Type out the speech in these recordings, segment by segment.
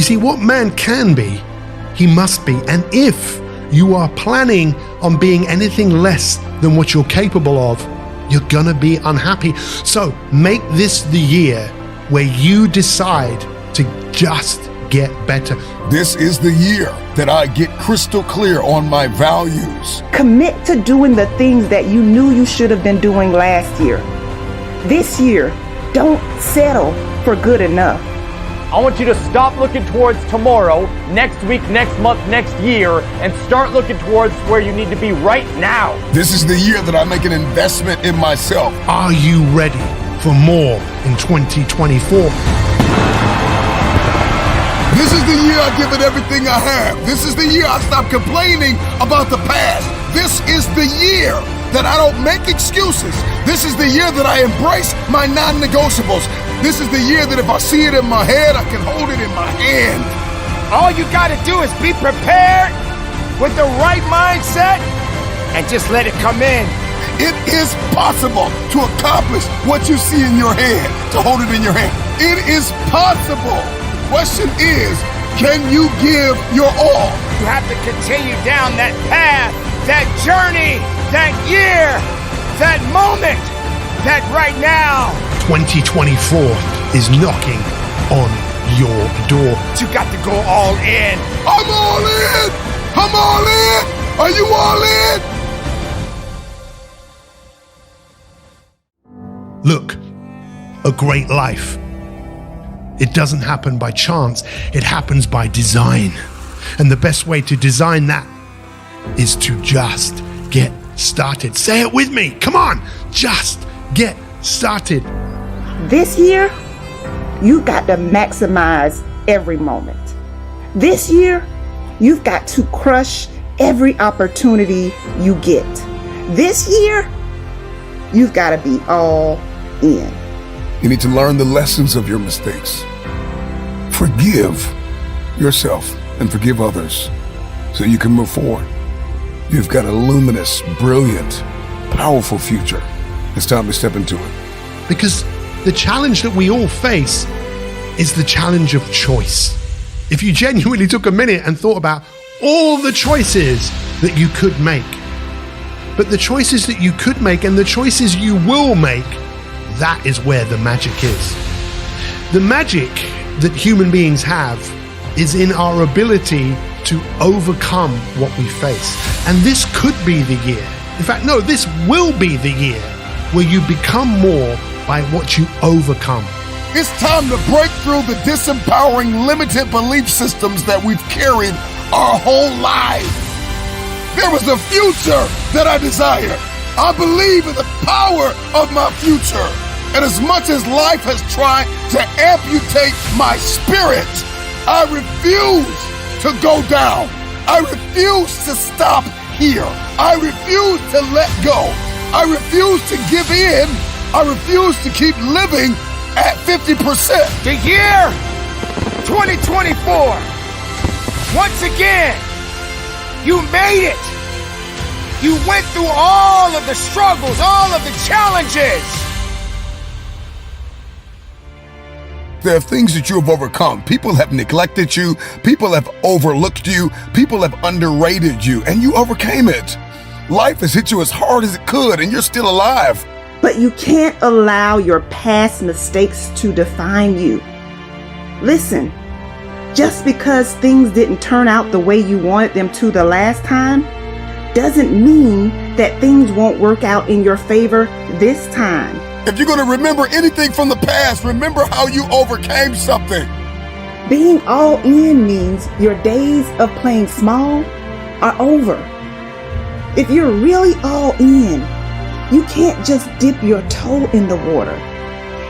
You see, what man can be, he must be. And if you are planning on being anything less than what you're capable of, you're gonna be unhappy. So make this the year where you decide to just get better. This is the year that I get crystal clear on my values. Commit to doing the things that you knew you should have been doing last year. This year, don't settle for good enough. I want you to stop looking towards tomorrow, next week, next month, next year, and start looking towards where you need to be right now. This is the year that I make an investment in myself. Are you ready for more in 2024? This is the year I give it everything I have. This is the year I stop complaining about the past. This is the year that I don't make excuses. This is the year that I embrace my non-negotiables. This is the year that if I see it in my head, I can hold it in my hand. All you gotta do is be prepared with the right mindset and just let it come in. It is possible to accomplish what you see in your head, to hold it in your hand. It is possible. The question is, can you give your all? You have to continue down that path, that journey, that year, that moment, that right now. 2024 is knocking on your door. You got to go all in. I'm all in! I'm all in! Are you all in? Look, a great life. It doesn't happen by chance, it happens by design. And the best way to design that is to just get started. Say it with me. Come on, just get started. This year, you got to maximize every moment. This year, you've got to crush every opportunity you get. This year, you've got to be all in. You need to learn the lessons of your mistakes. Forgive yourself and forgive others so you can move forward. You've got a luminous, brilliant, powerful future. It's time to step into it. Because the challenge that we all face is the challenge of choice. If you genuinely took a minute and thought about all the choices that you could make, but the choices that you could make and the choices you will make, that is where the magic is. The magic that human beings have is in our ability to overcome what we face. And this could be the year. In fact, no, this will be the year where you become more by what you overcome. It's time to break through the disempowering, limited belief systems that we've carried our whole lives. There was a future that I desired. I believe in the power of my future. And as much as life has tried to amputate my spirit, I refuse to go down. I refuse to stop here. I refuse to let go. I refuse to give in. I refuse to keep living at 50%. The year 2024. Once again, you made it. You went through all of the struggles, all of the challenges. There are things that you have overcome. People have neglected you. People have overlooked you. People have underrated you, and you overcame it. Life has hit you as hard as it could, and you're still alive. But you can't allow your past mistakes to define you. Listen, just because things didn't turn out the way you wanted them to the last time, doesn't mean that things won't work out in your favor this time. If you're going to remember anything from the past, remember how you overcame something. Being all in means your days of playing small are over. If you're really all in, you can't just dip your toe in the water.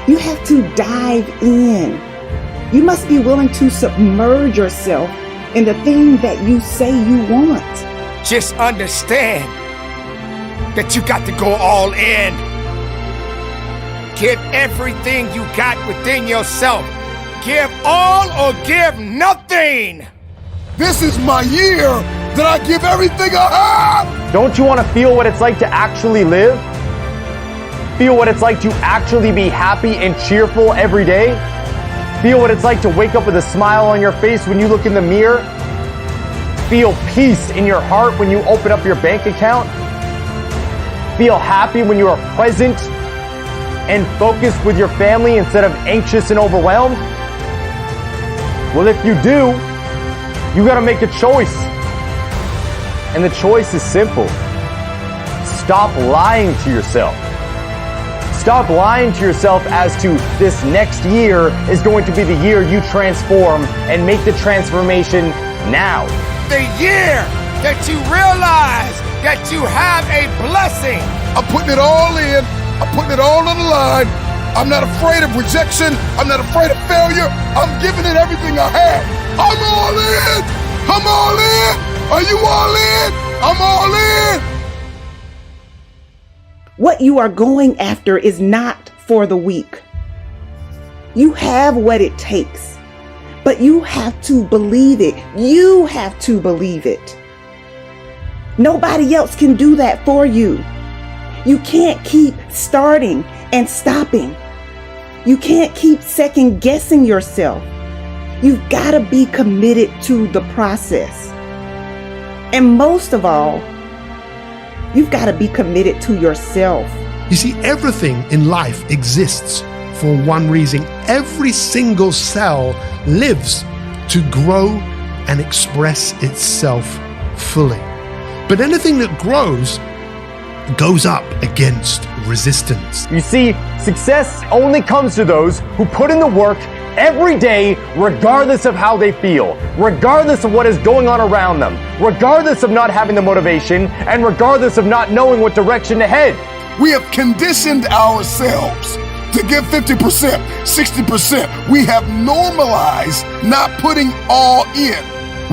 You have to dive in. You must be willing to submerge yourself in the thing that you say you want. Just understand that you got to go all in. Give everything you got within yourself. Give all or give nothing. This is my year that I give everything I have. Don't you want to feel what it's like to actually live? Feel what it's like to actually be happy and cheerful every day? Feel what it's like to wake up with a smile on your face when you look in the mirror? Feel peace in your heart when you open up your bank account? Feel happy when you are present and focused with your family instead of anxious and overwhelmed? Well, if you do, you gotta make a choice. And the choice is simple. Stop lying to yourself. Stop lying to yourself as to this next year is going to be the year you transform, and make the transformation now. The year that you realize that you have a blessing. I'm putting it all in. I'm putting it all on the line. I'm not afraid of rejection. I'm not afraid of failure. I'm giving it everything I have. I'm all in. I'm all in. Are you all in? I'm all in. What you are going after is not for the weak. You have what it takes, but you have to believe it. You have to believe it. Nobody else can do that for you. You can't keep starting and stopping. You can't keep second guessing yourself. You've got to be committed to the process. And most of all, you've got to be committed to yourself. You see, everything in life exists for one reason. Every single cell lives to grow and express itself fully. But anything that grows goes up against resistance. You see, success only comes to those who put in the work every day, regardless of how they feel, regardless of what is going on around them, regardless of not having the motivation, and regardless of not knowing what direction to head. We have conditioned ourselves to give 50%, 60%. We have normalized not putting all in.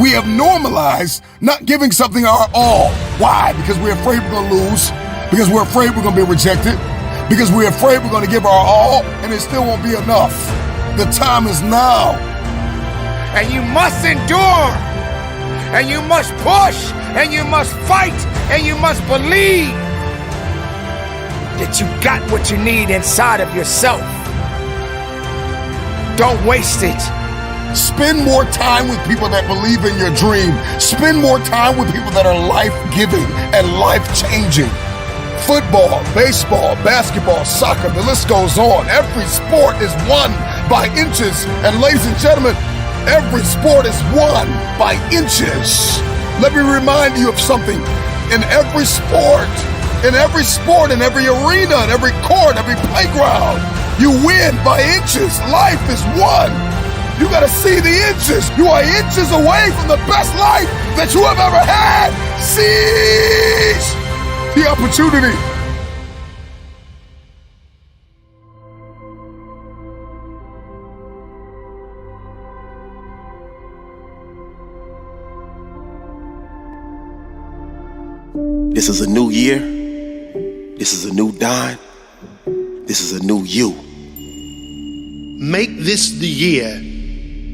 We have normalized not giving something our all. Why? Because we're afraid we're going to lose. Because we're afraid we're going to be rejected. Because we're afraid we're going to give our all and it still won't be enough. The time is now. And you must endure. And you must push. And you must fight. And you must believe that you got what you need inside of yourself. Don't waste it. Spend more time with people that believe in your dream. Spend more time with people that are life-giving and life-changing. Football, baseball, basketball, soccer, the list goes on. Every sport is won by inches. And ladies and gentlemen, every sport is won by inches. Let me remind you of something. In every sport, in every arena, in every court, every playground, you win by inches. Life is won. You gotta see the inches. You are inches away from the best life that you have ever had. Seize the opportunity. This is a new year. This is a new dime. This is a new you. Make this the year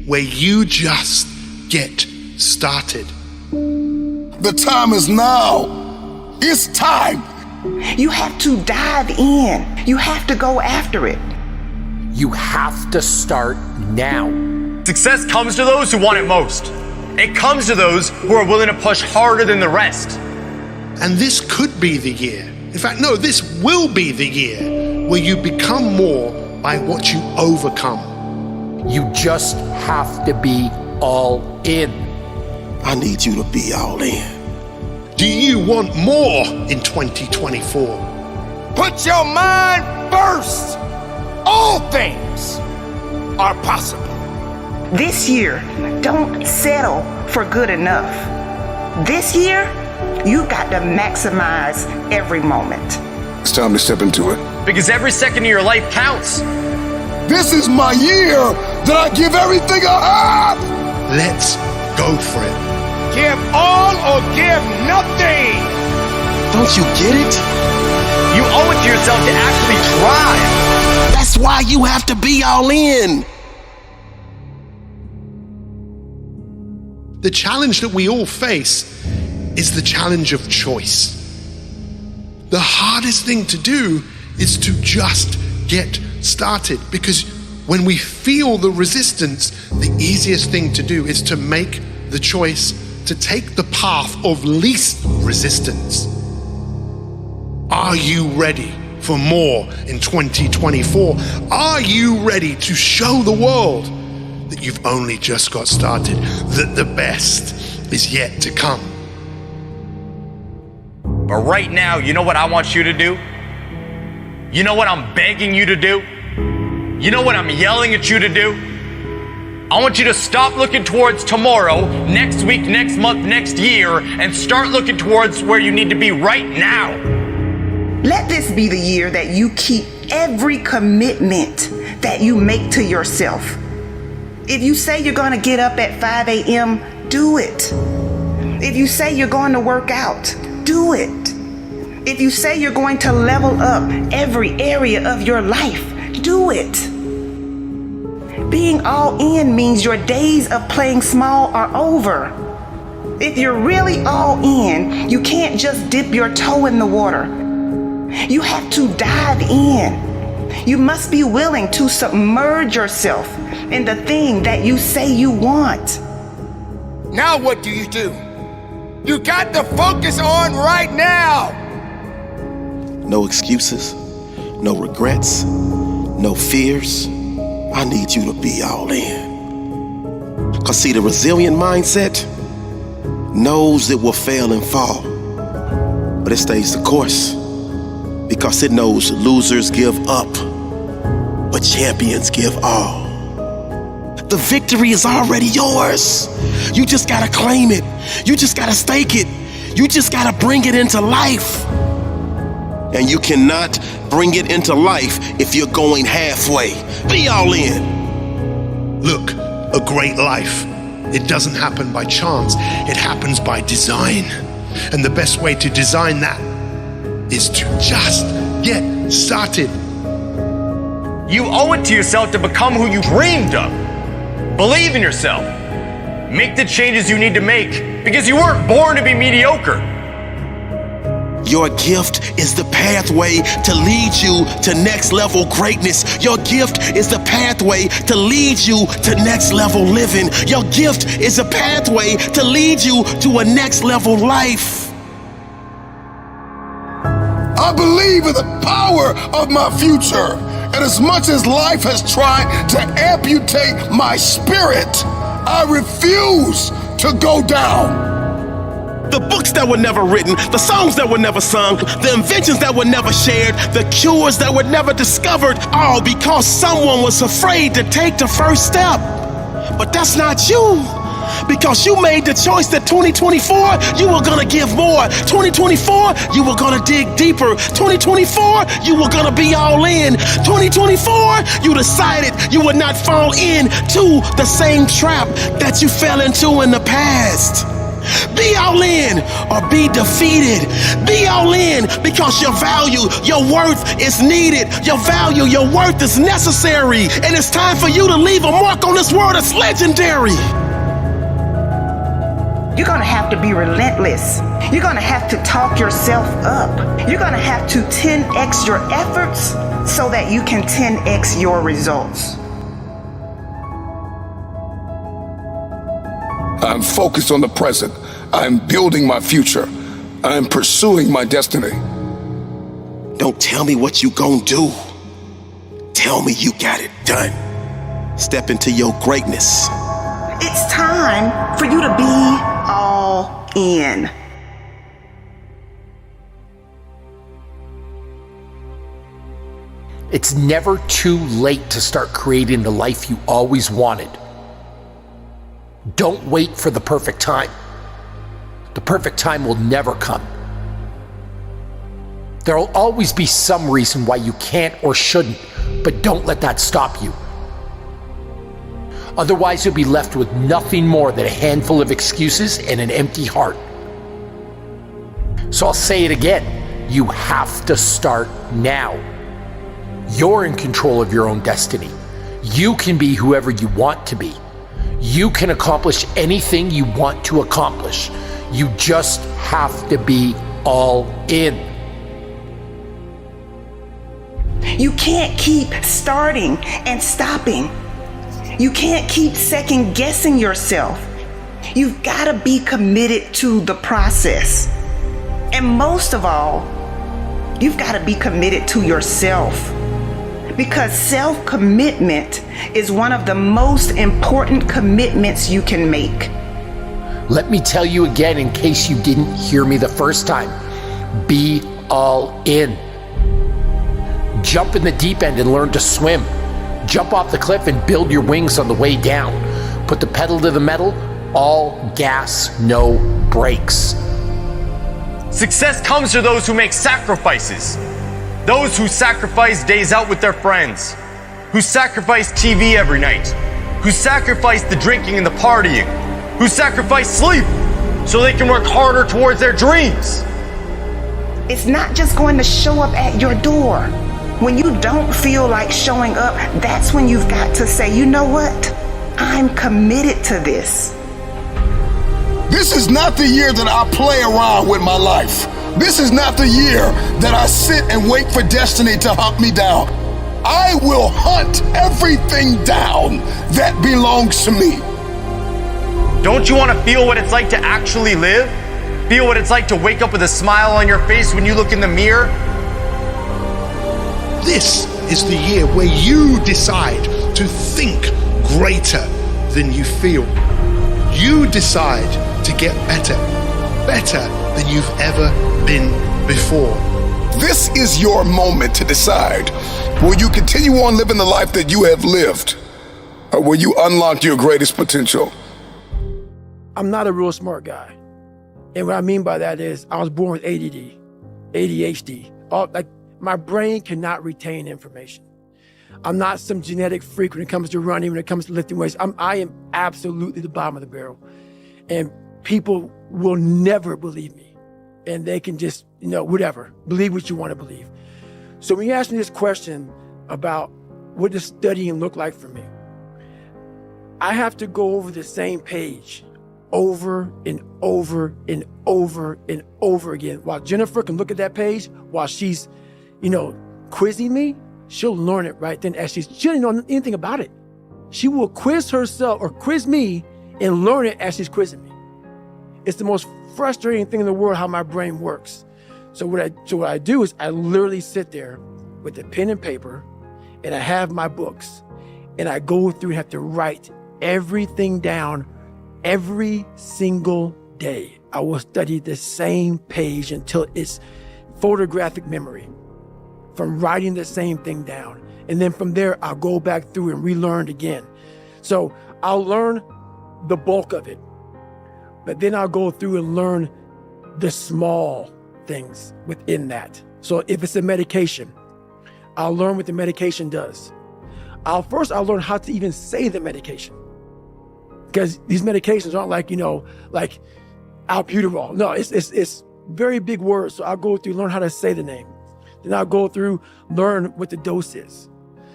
where you just get started. The time is now. It's time. You have to dive in. You have to go after it. You have to start now. Success comes to those who want it most. It comes to those who are willing to push harder than the rest. And this could be the year. In fact, no, this will be the year where you become more by what you overcome. You just have to be all in. I need you to be all in. Do you want more in 2024? Put your mind first. All things are possible. This year, don't settle for good enough. This year, you got to maximize every moment. It's time to step into it. Because every second of your life counts. This is my year that I give everything I have. Let's go for it. Give all or give nothing. Don't you get it? You owe it to yourself to actually try. That's why you have to be all in. The challenge that we all face is the challenge of choice. The hardest thing to do is to just get started, because when we feel the resistance, the easiest thing to do is to make the choice to take the path of least resistance. Are you ready for more in 2024? Are you ready to show the world that you've only just got started, that the best is yet to come? But right now, you know what I want you to do? You know what I'm begging you to do? You know what I'm yelling at you to do? I want you to stop looking towards tomorrow, next week, next month, next year, and start looking towards where you need to be right now. Let this be the year that you keep every commitment that you make to yourself. If you say you're going to get up at 5 a.m., do it. If you say you're going to work out, do it. If you say you're going to level up every area of your life, do it. Being all in means your days of playing small are over. If you're really all in, you can't just dip your toe in the water. You have to dive in. You must be willing to submerge yourself in the thing that you say you want. Now what do? You got to focus on right now. No excuses, no regrets, no fears. I need you to be all in. Cause see, the resilient mindset knows it will fail and fall, but it stays the course because it knows losers give up, but champions give all. The victory is already yours. You just gotta claim it. You just gotta stake it. You just gotta bring it into life. And you cannot bring it into life if you're going halfway. Be all in. Look, a great life, it doesn't happen by chance. It happens by design. And the best way to design that is to just get started. You owe it to yourself to become who you dreamed of. Believe in yourself. Make the changes you need to make because you weren't born to be mediocre. Your gift is the pathway to lead you to next level greatness. Your gift is the pathway to lead you to next level living. Your gift is a pathway to lead you to a next level life. I believe in the power of my future. And as much as life has tried to amputate my spirit, I refuse to go down. The books that were never written, the songs that were never sung, the inventions that were never shared, the cures that were never discovered, all because someone was afraid to take the first step. But that's not you. Because you made the choice that 2024, you were gonna give more. 2024, you were gonna dig deeper. 2024, you were gonna be all in. 2024, you decided you would not fall into the same trap that you fell into in the past. Be all in or be defeated. Be all in because your value, your worth is needed. Your value, your worth is necessary. And it's time for you to leave a mark on this world that's legendary. You're gonna have to be relentless. You're gonna have to talk yourself up. You're gonna have to 10x your efforts so that you can 10x your results. I'm focused on the present. I'm building my future. I'm pursuing my destiny. Don't tell me what you gonna do. Tell me you got it done. Step into your greatness. It's time for you to be all in. It's never too late to start creating the life you always wanted. Don't wait for the perfect time. The perfect time will never come. There'll always be some reason why you can't or shouldn't, but don't let that stop you. Otherwise, you'll be left with nothing more than a handful of excuses and an empty heart. So I'll say it again. You have to start now. You're in control of your own destiny. You can be whoever you want to be. You can accomplish anything you want to accomplish. You just have to be all in. You can't keep starting and stopping. You can't keep second guessing yourself. You've got to be committed to the process. And most of all, you've got to be committed to yourself. Because self-commitment is one of the most important commitments you can make. Let me tell you again in case you didn't hear me the first time. Be all in. Jump in the deep end and learn to swim. Jump off the cliff and build your wings on the way down. Put the pedal to the metal, all gas, no brakes. Success comes to those who make sacrifices. Those who sacrifice days out with their friends. Who sacrifice TV every night. Who sacrifice the drinking and the partying. Who sacrifice sleep so they can work harder towards their dreams. It's not just going to show up at your door. When you don't feel like showing up, that's when you've got to say, you know what? I'm committed to this. This is not the year that I play around with my life. This is not the year that I sit and wait for destiny to hunt me down. I will hunt everything down that belongs to me. Don't you want to feel what it's like to actually live? Feel what it's like to wake up with a smile on your face when you look in the mirror? This is the year where you decide to think greater than you feel. You decide to get better than you've ever been before. This is your moment to decide. Will you continue on living the life that you have lived? Or will you unlock your greatest potential? I'm not a real smart guy. And what I mean by that is I was born with ADD, ADHD. My brain cannot retain information. I'm not some genetic freak when it comes to running, when it comes to lifting weights. I am absolutely the bottom of the barrel. And people will never believe me. And they can just, whatever, believe what you want to believe. So when you ask me this question about what does studying look like for me, I have to go over the same page over and over and over and over again. While Jennifer can look at that page while she's, quizzing me, she'll learn it right then as she doesn't know anything about it. She will quiz herself or quiz me and learn it as she's quizzing me. It's the most frustrating thing in the world how my brain works. So what I do is I literally sit there with a pen and paper and I have my books and I go through and have to write everything down every single day. I will study the same page until it's photographic memory from writing the same thing down. And then from there, I'll go back through and relearn it again. So I'll learn the bulk of it, but then I'll go through and learn the small things within that. So if it's a medication, I'll learn what the medication does. I'll learn how to even say the medication. Because these medications aren't like albuterol. No, it's very big words. So I'll go through, learn how to say the name. Then I'll go through, learn what the dose is.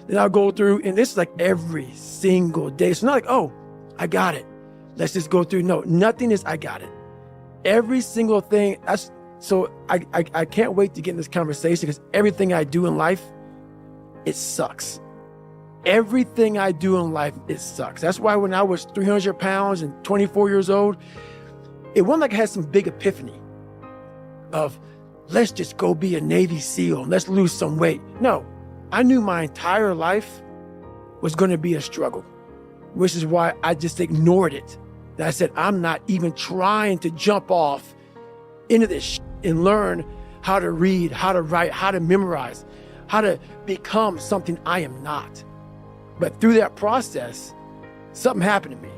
Then I'll go through, and this is like every single day. So not like, oh, I got it. Let's just go through. No, nothing is I got it. Every single thing. I can't wait to get in this conversation because everything I do in life, it sucks. Everything I do in life, it sucks. That's why when I was 300 pounds and 24 years old, it wasn't like I had some big epiphany of let's just go be a Navy SEAL and let's lose some weight. No, I knew my entire life was going to be a struggle, which is why I just ignored it. And I said, I'm not even trying to jump off into this and learn how to read, how to write, how to memorize, how to become something I am not. But through that process, something happened to me.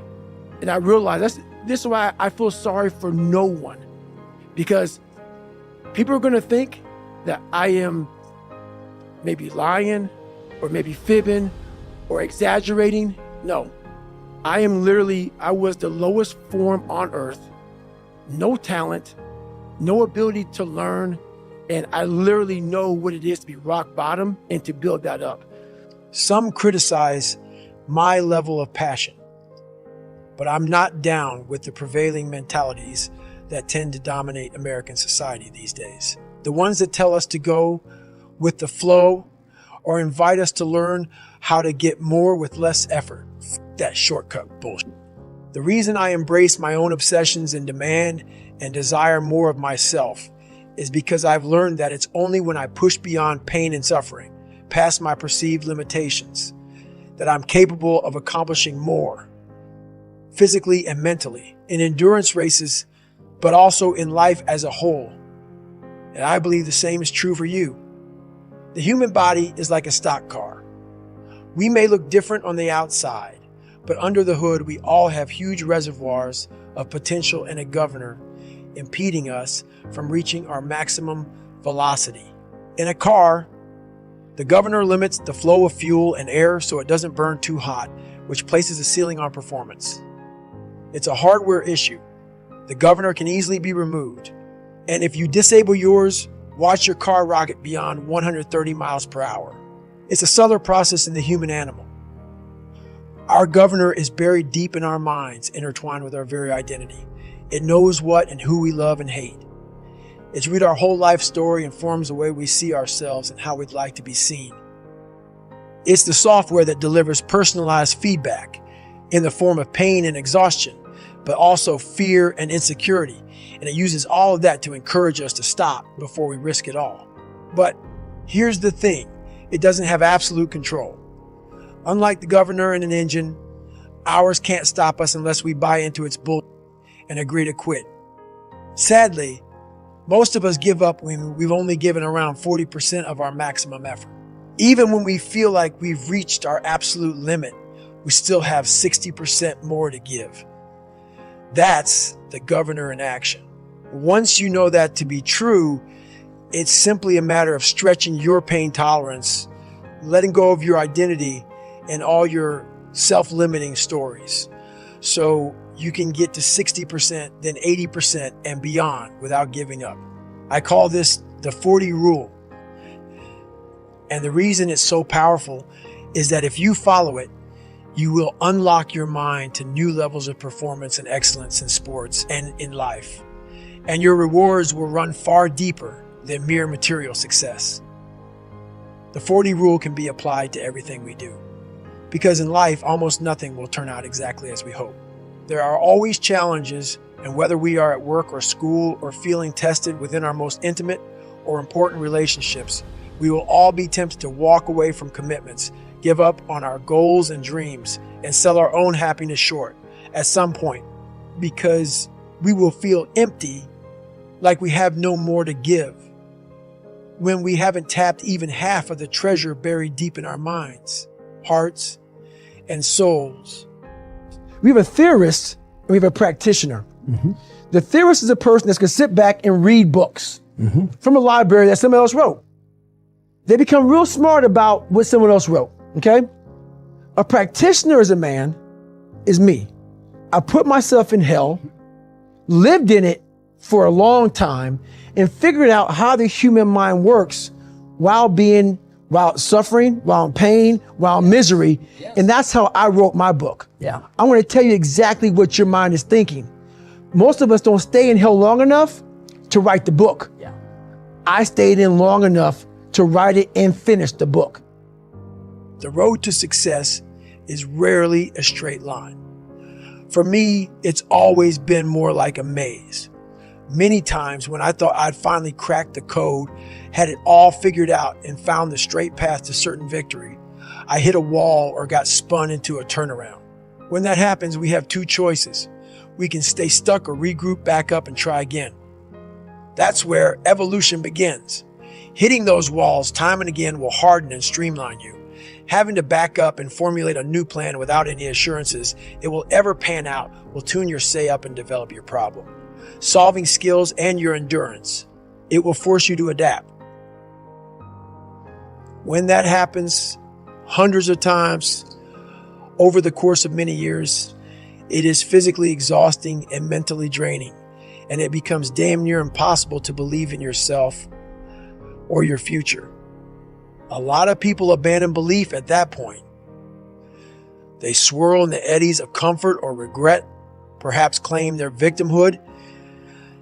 And I realized this is why I feel sorry for no one. Because people are going to think that I am maybe lying or maybe fibbing or exaggerating. No, I was the lowest form on earth. No talent, no ability to learn. And I literally know what it is to be rock bottom and to build that up. Some criticize my level of passion, but I'm not down with the prevailing mentalities that tend to dominate American society these days. The ones that tell us to go with the flow or invite us to learn how to get more with less effort. That shortcut bullshit. The reason I embrace my own obsessions and demand and desire more of myself is because I've learned that it's only when I push beyond pain and suffering, past my perceived limitations, that I'm capable of accomplishing more, physically and mentally, in endurance races, but also in life as a whole. And I believe the same is true for you. The human body is like a stock car. We may look different on the outside, but under the hood, we all have huge reservoirs of potential and a governor impeding us from reaching our maximum velocity. In a car, the governor limits the flow of fuel and air so it doesn't burn too hot, which places a ceiling on performance. It's a hardware issue. The governor can easily be removed. And if you disable yours, watch your car rocket beyond 130 miles per hour. It's a subtle process in the human animal. Our governor is buried deep in our minds, intertwined with our very identity. It knows what and who we love and hate. It's read our whole life story and forms the way we see ourselves and how we'd like to be seen. It's the software that delivers personalized feedback in the form of pain and exhaustion, but also fear and insecurity. And it uses all of that to encourage us to stop before we risk it all. But here's the thing, it doesn't have absolute control. Unlike the governor in an engine, ours can't stop us unless we buy into its bull and agree to quit. Sadly, most of us give up when we've only given around 40% of our maximum effort. Even when we feel like we've reached our absolute limit, we still have 60% more to give. That's the governor in action. Once you know that to be true, it's simply a matter of stretching your pain tolerance, letting go of your identity and all your self-limiting stories, so you can get to 60%, then 80% and beyond without giving up. I call this the 40 rule. And the reason it's so powerful is that if you follow it, you will unlock your mind to new levels of performance and excellence in sports and in life. And your rewards will run far deeper than mere material success. The 40 rule can be applied to everything we do, because in life, almost nothing will turn out exactly as we hope. There are always challenges, and whether we are at work or school or feeling tested within our most intimate or important relationships, we will all be tempted to walk away from commitments, give up on our goals and dreams, and sell our own happiness short at some point, because we will feel empty, like we have no more to give, when we haven't tapped even half of the treasure buried deep in our minds, hearts, and souls. We have a theorist and we have a practitioner. Mm-hmm. The theorist is a person that's going to sit back and read books from a library that someone else wrote. They become real smart about what someone else wrote, okay? A practitioner is me. I put myself in hell, lived in it for a long time, and figured out how the human mind works while suffering, while in pain, while in misery. Yes. And that's how I wrote my book. Yeah. I want to tell you exactly what your mind is thinking. Most of us don't stay in hell long enough to write the book. Yeah. I stayed in long enough to write it and finish the book. The road to success is rarely a straight line. For me, it's always been more like a maze. Many times when I thought I'd finally cracked the code, had it all figured out, and found the straight path to certain victory, I hit a wall or got spun into a turnaround. When that happens, we have two choices. We can stay stuck or regroup back up and try again. That's where evolution begins. Hitting those walls time and again will harden and streamline you. Having to back up and formulate a new plan without any assurances it will ever pan out will tune your say up and develop your problem, solving skills, and your endurance. It will force you to adapt. When that happens hundreds of times over the course of many years, it is physically exhausting and mentally draining, and it becomes damn near impossible to believe in yourself or your future. A lot of people abandon belief at that point. They swirl in the eddies of comfort or regret, perhaps claim their victimhood,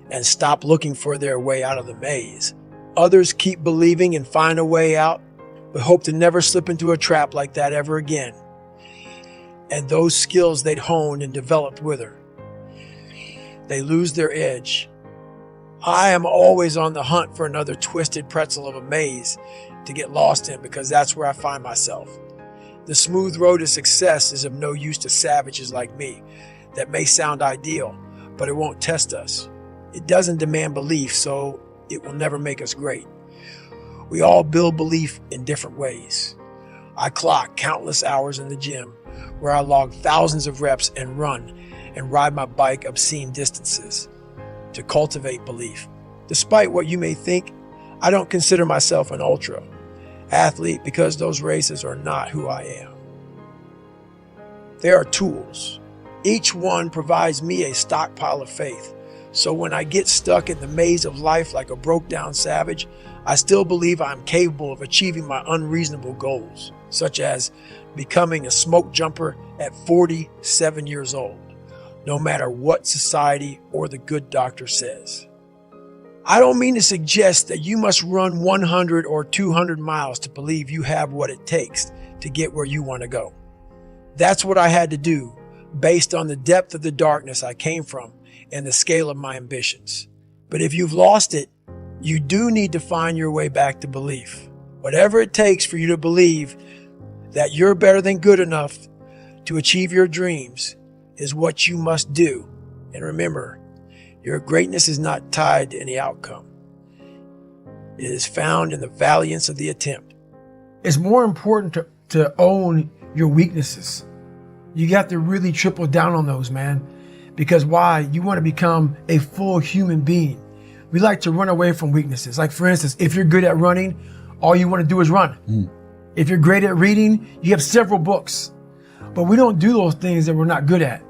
and stop looking for their way out of the maze. Others keep believing and find a way out, but hope to never slip into a trap like that ever again. And those skills they'd honed and developed with her, they lose their edge. I am always on the hunt for another twisted pretzel of a maze to get lost in, because that's where I find myself. The smooth road to success is of no use to savages like me. That may sound ideal, but it won't test us. It doesn't demand belief, so it will never make us great. We all build belief in different ways. I clock countless hours in the gym where I log thousands of reps and run and ride my bike obscene distances to cultivate belief. Despite what you may think, I don't consider myself an ultra athlete because those races are not who I am. They are tools. Each one provides me a stockpile of faith. So when I get stuck in the maze of life like a broke down savage, I still believe I'm capable of achieving my unreasonable goals, such as becoming a smoke jumper at 47 years old, no matter what society or the good doctor says. I don't mean to suggest that you must run 100 or 200 miles to believe you have what it takes to get where you want to go. That's what I had to do based on the depth of the darkness I came from and the scale of my ambitions. But if you've lost it, you do need to find your way back to belief. Whatever it takes for you to believe that you're better than good enough to achieve your dreams is what you must do. And remember, your greatness is not tied to any outcome. It is found in the valiance of the attempt. It's more important to own your weaknesses. You got to really triple down on those, man. Because why? You want to become a full human being. We like to run away from weaknesses. Like for instance, if you're good at running, all you want to do is run. If you're great at reading, you have several books. But we don't do those things that we're not good at.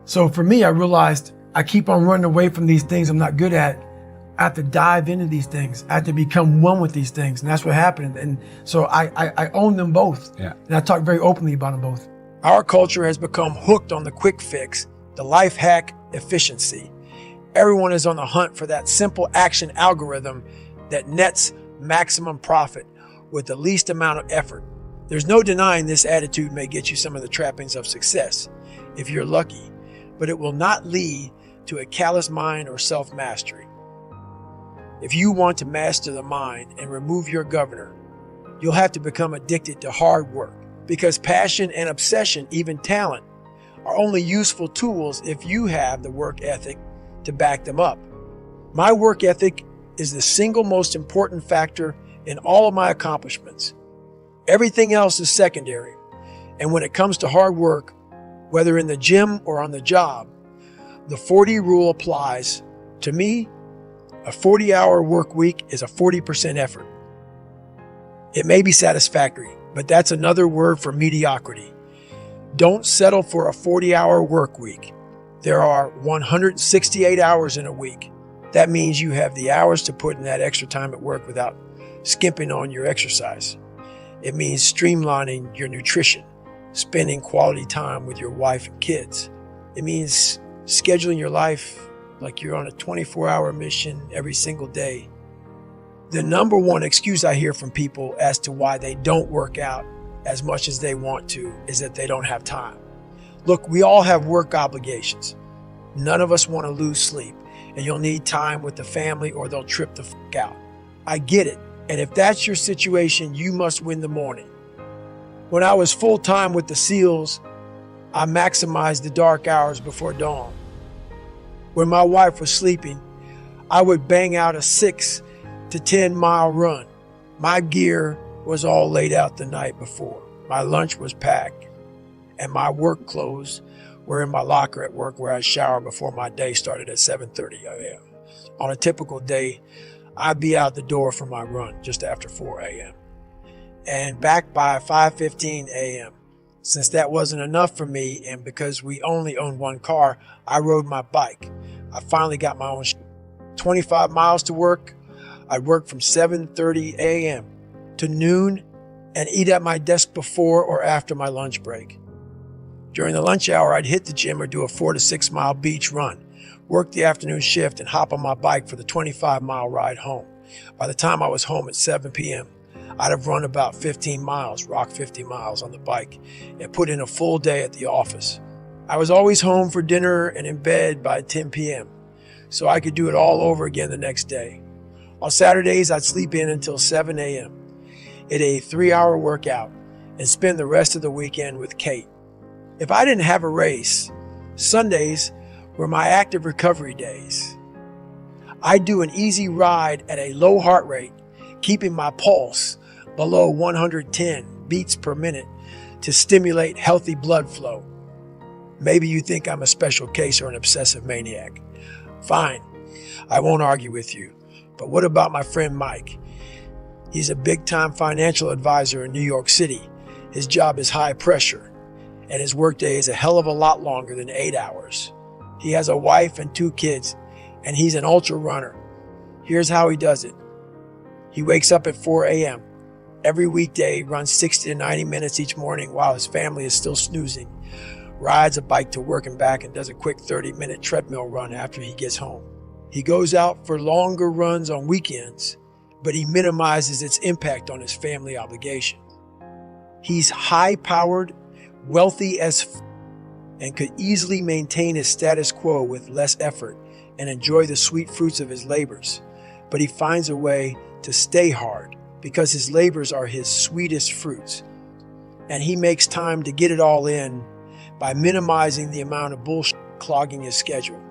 So for me, I realized I keep on running away from these things I'm not good at. I have to dive into these things. I have to become one with these things. And that's what happened. And so I own them both. Yeah. And I talk very openly about them both. Our culture has become hooked on the quick fix, the life hack efficiency. Everyone is on the hunt for that simple action algorithm that nets maximum profit with the least amount of effort. There's no denying this attitude may get you some of the trappings of success if you're lucky, but it will not lead to a callous mind or self-mastery. If you want to master the mind and remove your governor, you'll have to become addicted to hard work, because passion and obsession, even talent, are only useful tools if you have the work ethic to back them up. My work ethic is the single most important factor in all of my accomplishments. Everything else is secondary. And when it comes to hard work, whether in the gym or on the job, the 40 rule applies. To me, a 40-hour work week is a 40% effort. It may be satisfactory, but that's another word for mediocrity. Don't settle for a 40-hour work week. There are 168 hours in a week. That means you have the hours to put in that extra time at work without skimping on your exercise. It means streamlining your nutrition, spending quality time with your wife and kids. It means scheduling your life like you're on a 24-hour mission every single day. The number one excuse I hear from people as to why they don't work out as much as they want to is that they don't have time. Look, we all have work obligations. None of us want to lose sleep, and you'll need time with the family or they'll trip the fuck out. I get it. And if that's your situation, you must win the morning. When I was full-time with the SEALs, I maximized the dark hours before dawn. When my wife was sleeping, I would bang out a 6 to 10 mile run. My gear was all laid out the night before. My lunch was packed, and my work clothes were in my locker at work, where I shower before my day started at 7:30 a.m. On a typical day, I'd be out the door for my run just after 4 a.m. and back by 5:15 a.m. Since that wasn't enough for me, and because we only owned one car, I rode my bike. I finally got my own 25 miles to work. I'd work from 7:30 a.m. to noon and eat at my desk before or after my lunch break. During the lunch hour, I'd hit the gym or do a 4 to 6 mile beach run, work the afternoon shift, and hop on my bike for the 25-mile ride home. By the time I was home at 7 p.m., I'd have run about 15 miles, rock 50 miles on the bike, and put in a full day at the office. I was always home for dinner and in bed by 10 p.m., so I could do it all over again the next day. On Saturdays, I'd sleep in until 7 a.m., at a 3-hour workout, and spend the rest of the weekend with Kate. If I didn't have a race, Sundays were my active recovery days. I'd do an easy ride at a low heart rate, keeping my pulse below 110 beats per minute to stimulate healthy blood flow. Maybe you think I'm a special case or an obsessive maniac. Fine, I won't argue with you. But what about my friend Mike? He's a big-time financial advisor in New York City. His job is high pressure, and his workday is a hell of a lot longer than 8 hours. He has a wife and 2 kids, and he's an ultra runner. Here's how he does it. He wakes up at 4 a.m. Every weekday, runs 60 to 90 minutes each morning while his family is still snoozing, rides a bike to work and back, and does a quick 30-minute treadmill run after he gets home. He goes out for longer runs on weekends, but he minimizes its impact on his family obligations. He's high-powered, wealthy and could easily maintain his status quo with less effort and enjoy the sweet fruits of his labors. But he finds a way to stay hard because his labors are his sweetest fruits. And he makes time to get it all in by minimizing the amount of bullshit clogging his schedule.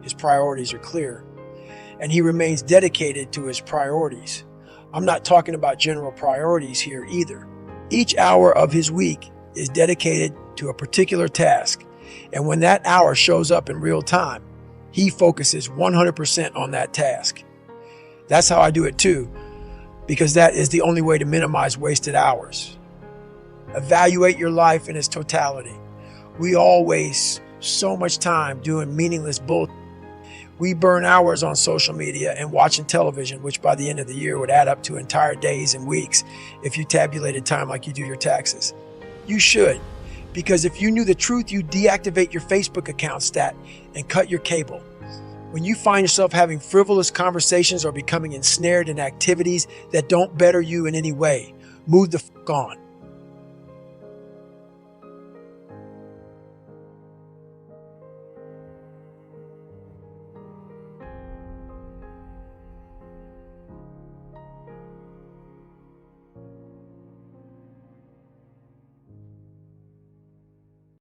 His priorities are clear, and he remains dedicated to his priorities. I'm not talking about general priorities here either. Each hour of his week is dedicated to a particular task, and when that hour shows up in real time, he focuses 100% on that task. That's how I do it too, because that is the only way to minimize wasted hours. Evaluate your life in its totality. We all waste so much time doing meaningless bullshit. We burn hours on social media and watching television, which by the end of the year would add up to entire days and weeks if you tabulated time like you do your taxes. You should, because if you knew the truth, you'd deactivate your Facebook account stat and cut your cable. When you find yourself having frivolous conversations or becoming ensnared in activities that don't better you in any way, move the fuck on.